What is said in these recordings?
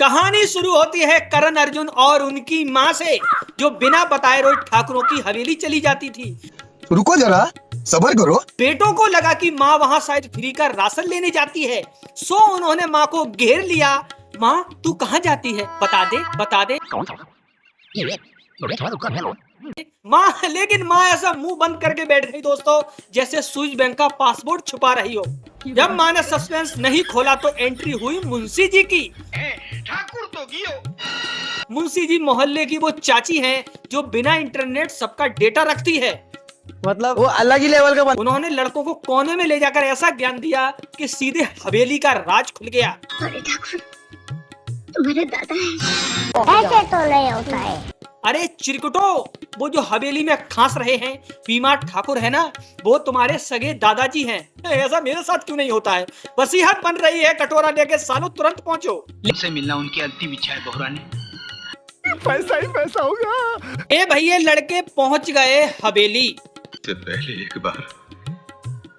कहानी शुरू होती है करण अर्जुन और उनकी माँ से, जो बिना बताए रोज ठाकुरों की हवेली चली जाती थी। रुको जरा, सब्र करो। बेटों को लगा कि माँ वहाँ शायद फ्री का राशन लेने जाती है, सो उन्होंने माँ को घेर लिया। माँ तू कहाँ जाती है, बता दे बता दे। माँ, लेकिन माँ ऐसा मुंह बंद करके बैठ गई दोस्तों, जैसे स्विस बैंक का पासपोर्ट छुपा रही हो। जब माँ ने सस्पेंस नहीं खोला तो एंट्री हुई मुंशी जी की। ठाकुर तो गियो। मुंशी जी मोहल्ले की वो चाची हैं जो बिना इंटरनेट सबका डेटा रखती है। मतलब वो अलग ही लेवल का उन्होंने लड़कों को कोने में ले जाकर ऐसा ज्ञान दिया कि सीधे हवेली का राज खुल गया। अरे ठाकुर, तुम्हारे दादा है। ऐसे तो नहीं होता है। अरे चिरकुटो, वो जो हवेली में खांस रहे हैं बीमार ठाकुर है ना, वो तुम्हारे सगे दादाजी हैं। ऐसा मेरे साथ क्यों नहीं होता है? वसीयत बन रही है, कटोरा लेके सालों तुरंत पहुंचो। से मिलना उनकी अंतिम इच्छा है बोहरा ने। पैसा ही पैसा होगा। ए भैया, लड़के पहुंच गए हवेली। से पहले एक बार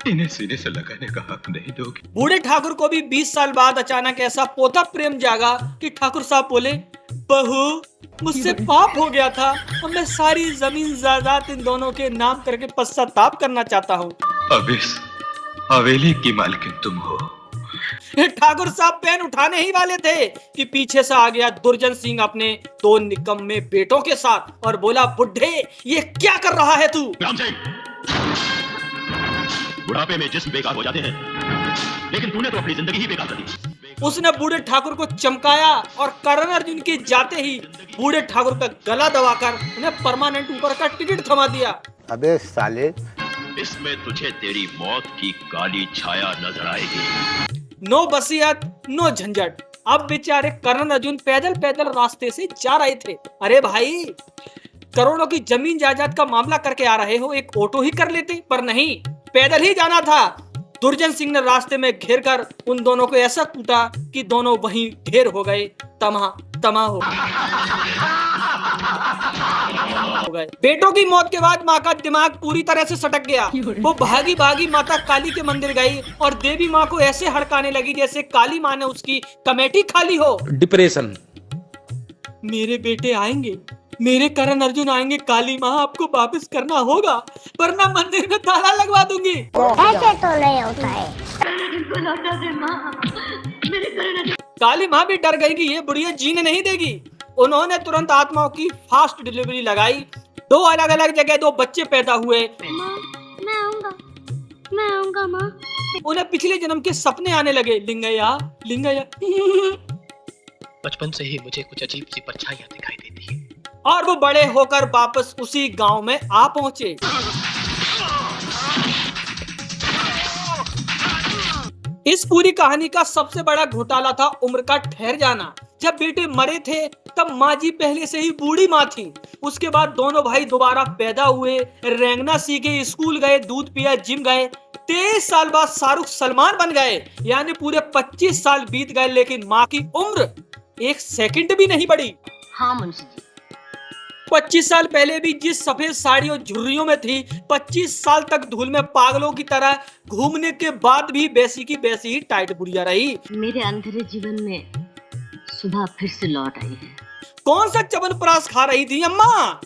इन्हें सीने से लगाने का हक नहीं दोगे? बूढ़े ठाकुर को भी 20 साल बाद अचानक ऐसा पोता प्रेम जागा कि ठाकुर साहब बोले, बहू मुझसे पाप हो गया था और मैं सारी जमीन जायदाद इन दोनों के नाम करके पश्चाताप करना चाहता हूँ। अब इस हवेली की मालकिन तुम हो। ठाकुर साहब पेन उठाने ही वाले थे कि पीछे से आ गया दुर्जन सिंह अपने 2 निकम्मे बेटों के साथ और बोला, बुढ़े ये क्या कर रहा है तू? बुढ़ापे में जिस्म बेकार हो जाते हैं, लेकिन तूने तो अपनी जिंदगी ही बेकार कर दी। उसने बूढ़े ठाकुर को चमकाया और करण अर्जुन के जाते ही बूढ़े ठाकुर का गला दबाकर उन्हें परमानेंट ऊपर का टिकट थमा दिया। अबे साले, इसमें तुझे तेरी मौत की काली छाया नजर आएगी। नो वसीयत नो झंझट। अब बेचारे करण अर्जुन पैदल पैदल रास्ते से जा रहे थे। अरे भाई, करोड़ों की जमीन जायदाद का मामला करके आ रहे हो, एक ऑटो ही कर लेते, पर नहीं, पैदल ही जाना था। दुर्जन सिंह ने रास्ते में घेर कर उन दोनों को ऐसा कूटा कि दोनों वहीं ढेर हो गए, तमा हो गए। बेटों की मौत के बाद माँ का दिमाग पूरी तरह से सटक गया। वो भागी भागी माता काली के मंदिर गई और देवी माँ को ऐसे हड़काने लगी जैसे काली माँ ने उसकी कमेटी खाली हो। डिप्रेशन। मेरे बेटे आएंगे, मेरे करण अर्जुन आएंगे, काली माँ आपको वापस करना होगा वरना मंदिर में ताला लगवा दूंगी। ऐसे तो नहीं होता है। काली माँ भी डर गई कि ये बुढ़िया जीने नहीं देगी। उन्होंने तुरंत आत्माओं की फास्ट डिलीवरी लगाई। 2 अलग अलग जगह 2 बच्चे पैदा हुए। मैं आऊंगा माँ। उन्हें पिछले जन्म के सपने आने लगे। लिंगैया लिंगैया। बचपन से ही मुझे कुछ अजीब सी परछाइयां दिखाई देती है। और वो बड़े होकर वापस उसी गांव में आ पहुंचे। इस पूरी कहानी का सबसे बड़ा घोटाला था उम्र का ठहर जाना। जब बेटे मरे थे तब माँ जी पहले से ही बूढ़ी माँ थी। उसके बाद दोनों भाई दोबारा पैदा हुए, रेंगना सीखे, स्कूल गए, दूध पिया, जिम गए। 23 साल बाद शाहरुख सलमान बन गए, यानी पूरे 25 साल बीत गए, लेकिन माँ की उम्र 1 सेकंड भी नहीं बढ़ी। हाँ मुंशी जी। 25 साल पहले भी जिस सफेद साड़ी और झुर्रियों में थी, 25 साल तक धूल में पागलों की तरह घूमने के बाद भी वैसी की वैसी ही टाइट बुढ़िया रही। मेरे अंधेरे जीवन में सुबह फिर से लौट आई है। कौन सा च्यवनप्राश खा रही थी अम्मा?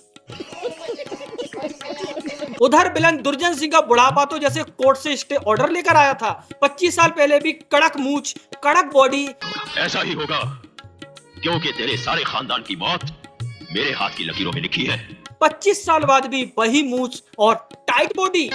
उधर विलन दुर्जन सिंह का बुढ़ापा तो जैसे कोर्ट से स्टे ऑर्डर लेकर आया था। 25 साल पहले भी कड़क मूंछ, कड़क बॉडी। ऐसा ही होगा, क्योंकि तेरे सारे खानदान की मौत मेरे हाथ की लकीरों में लिखी है। 25 साल बाद भी वही मूंछ और टाइट बॉडी।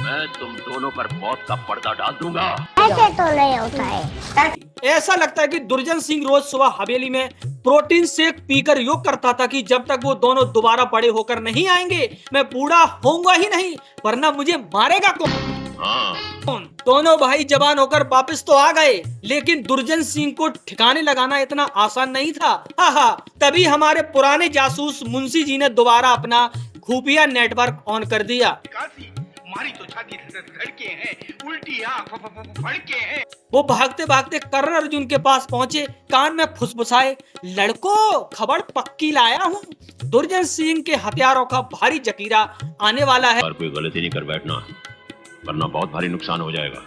मैं तुम दोनों पर मौत का पर्दा डाल दूंगा। ऐसे तो नहीं होता है। ऐसा लगता है कि दुर्जन सिंह रोज सुबह हवेली में प्रोटीन शेक पीकर योग करता था कि जब तक वो दोनों दोबारा बड़े होकर नहीं आएंगे मैं बूढ़ा होऊंगा ही नहीं, वरना मुझे मारेगा कौन? दोनों भाई जवान होकर वापस तो आ गए, लेकिन दुर्जन सिंह को ठिकाने लगाना इतना आसान नहीं था। तभी हमारे पुराने जासूस मुंशी जी ने दोबारा अपना खुफिया नेटवर्क ऑन कर दिया। हमारी तो छाती धड़के हैं, उल्टी आंख फड़के हैं। वो भागते भागते करण अर्जुन के पास पहुंचे, कान में फुसफुसाए, लड़कों खबर पक्की लाया हूँ, दुर्जन सिंह के हथियारों का भारी जखीरा आने वाला है। और कोई गलती नहीं कर बैठना, वरना बहुत भारी नुकसान हो जाएगा।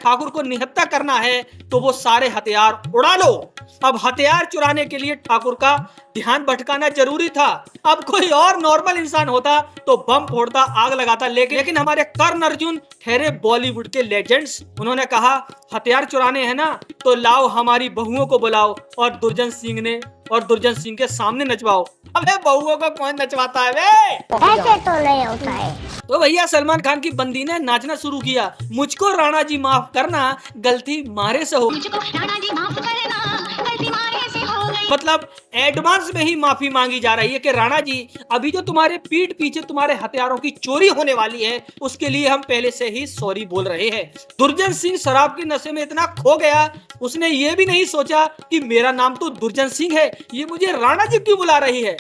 ठाकुर को निहत्था करना है तो वो सारे हथियार उड़ा लो। अब हथियार चुराने के लिए ठाकुर का ध्यान भटकाना जरूरी था। अब कोई और नॉर्मल इंसान होता तो बम फोड़ता, आग लगाता, लेकिन हमारे कर्ण अर्जुन ठहरे बॉलीवुड के लेजेंड्स। उन्होंने कहा हथियार चुराने हैं ना तो लाओ हमारी बहुओं को बुलाओ और दुर्जन सिंह के सामने नचवाओ। अबे बहुओं को कौन नचवाता है बे? ऐसे तो नहीं होता है। तो भैया सलमान खान की बंदी ने नाचना शुरू किया। मुझको राणा जी माफ करना, गलती मारे से हो। मतलब एडवांस में ही माफी मांगी जा रही है कि राणा जी अभी जो तुम्हारे पीठ पीछे तुम्हारे हथियारों की चोरी होने वाली है उसके लिए हम पहले से ही सॉरी बोल रहे हैं। दुर्जन सिंह शराब के नशे में इतना खो गया, उसने ये भी नहीं सोचा कि मेरा नाम तो दुर्जन सिंह है, ये मुझे राणा जी क्यों बुला रही है।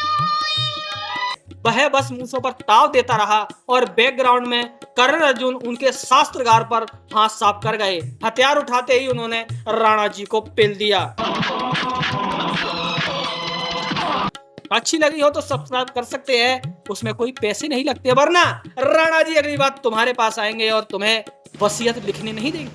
वह बस मूसों पर ताव देता रहा और बैकग्राउंड में कर्ण अर्जुन उनके शास्त्रगार पर हाथ साफ कर गए। हथियार उठाते ही उन्होंने राणा जी को पेल दिया। अच्छी लगी हो तो सब्सक्राइब कर सकते हैं, उसमें कोई पैसे नहीं लगते, वरना राणा जी अगली बार तुम्हारे पास आएंगे और तुम्हें वसीयत लिखने नहीं देंगे।